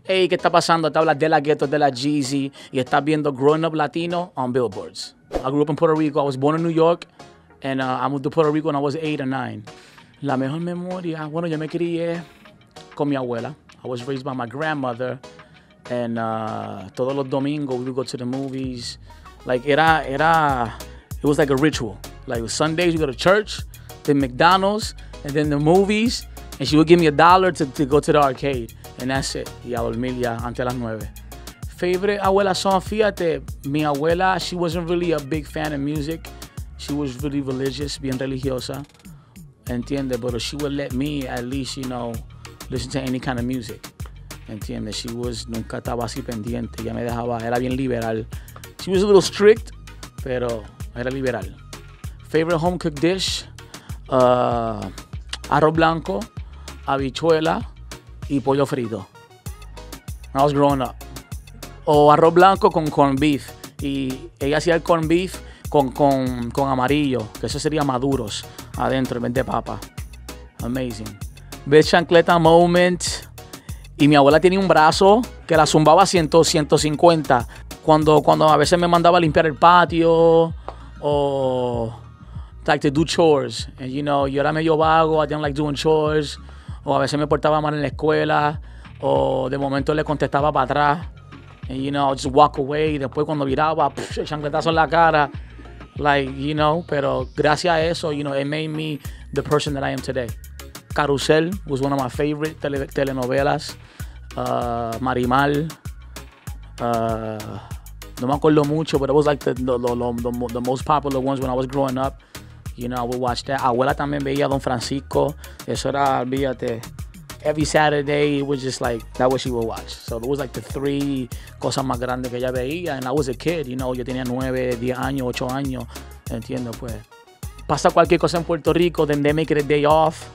hey, ¿qué está pasando? Te hablas de la Ghetto, de la Jeezy, y estás viendo Growing Up Latino on billboards. I grew up in Puerto Rico. I was born in New York, and I moved to Puerto Rico when I was 8 or 9. La mejor memoria, bueno, yo me crié con mi abuela. I was raised by my grandmother, and todos los domingos we would go to the movies. Like, it was like a ritual. Like, Sundays we go to church, then McDonald's, and then the movies, and she would give me $1 to go to the arcade, and that's it. Y a dormir ya antes de las 9. Favorite abuela song, fíjate, mi abuela, she wasn't really a big fan of music. She was really religious, bien religiosa, entiende, but she would let me at least, you know, listen to any kind of music, entiende. She was, nunca estaba así pendiente, ya me dejaba, era bien liberal. She was a little strict, pero era liberal. Favorite home cooked dish, arroz blanco, habichuela y pollo frito. When I was growing up. O arroz blanco con corned beef. Y ella hacía el corned beef con amarillo, que eso sería maduros adentro en vez de papa. Amazing. Best chancleta moment. Y mi abuela tenía un brazo que la zumbaba 150. Cuando a veces me mandaba a limpiar el patio o like to do chores. And, you know, yo era medio vago, I didn't like doing chores. O a veces me portaba mal en la escuela. O de momento le contestaba para atrás. And, you know, just walk away. Después cuando viraba, el chancletazo en la cara. Like, you know, pero gracias a eso, you know, it made me the person that I am today. Carrusel was one of my favorite telenovelas. Marimal. No me acuerdo mucho, but it was like the most popular ones when I was growing up. You know, I would watch that. Abuela también veía Don Francisco. Eso era, olvídate. Every Saturday, it was just like, that what she would watch. So it was like the 3 cosas más grandes que ella veía. And I was a kid, you know, yo tenía 9, 10 años, 8 años. Entiendo, pues. Pasa cualquier cosa en Puerto Rico, then they make it a day off.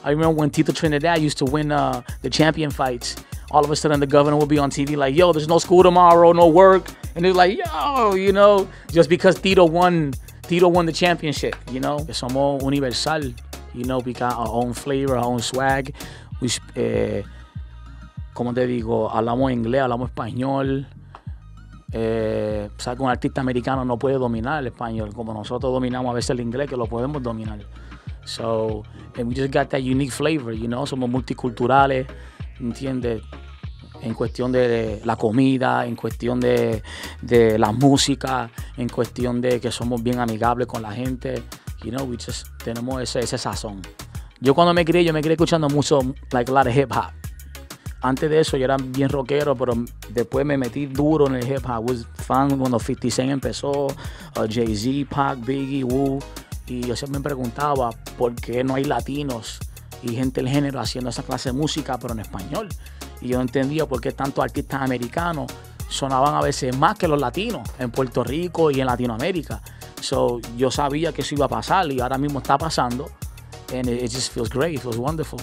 I remember when Tito Trinidad used to win the champion fights. All of a sudden, the governor would be on TV like, yo, there's no school tomorrow, no work. And they're like, yo, you know, just because Tito won the championship, you know. Somos universal, you know, we got our own flavor, our own swag. Como te digo, hablamos inglés, hablamos español. O sea, que un artista americano no puede dominar el español como nosotros dominamos a veces el inglés, que lo podemos dominar. So, and we just got that unique flavor, you know. Somos multiculturales, ¿entiendes? En cuestión de la comida, en cuestión de la música, en cuestión de que somos bien amigables con la gente. You know, we just tenemos ese sazón. Yo cuando me crié escuchando mucho, like a lot of hip hop. Antes de eso yo era bien rockero, pero después me metí duro en el hip hop. Was fan cuando 50 Cent empezó, Jay-Z, Pac, Biggie, Wu. Y yo siempre me preguntaba por qué no hay latinos y gente del género haciendo esa clase de música, pero en español. Y yo no entendía por qué tantos artistas americanos sonaban a veces más que los latinos en Puerto Rico y en Latinoamérica. So, yo sabía que eso iba a pasar y ahora mismo está pasando. And it just feels great, it feels wonderful.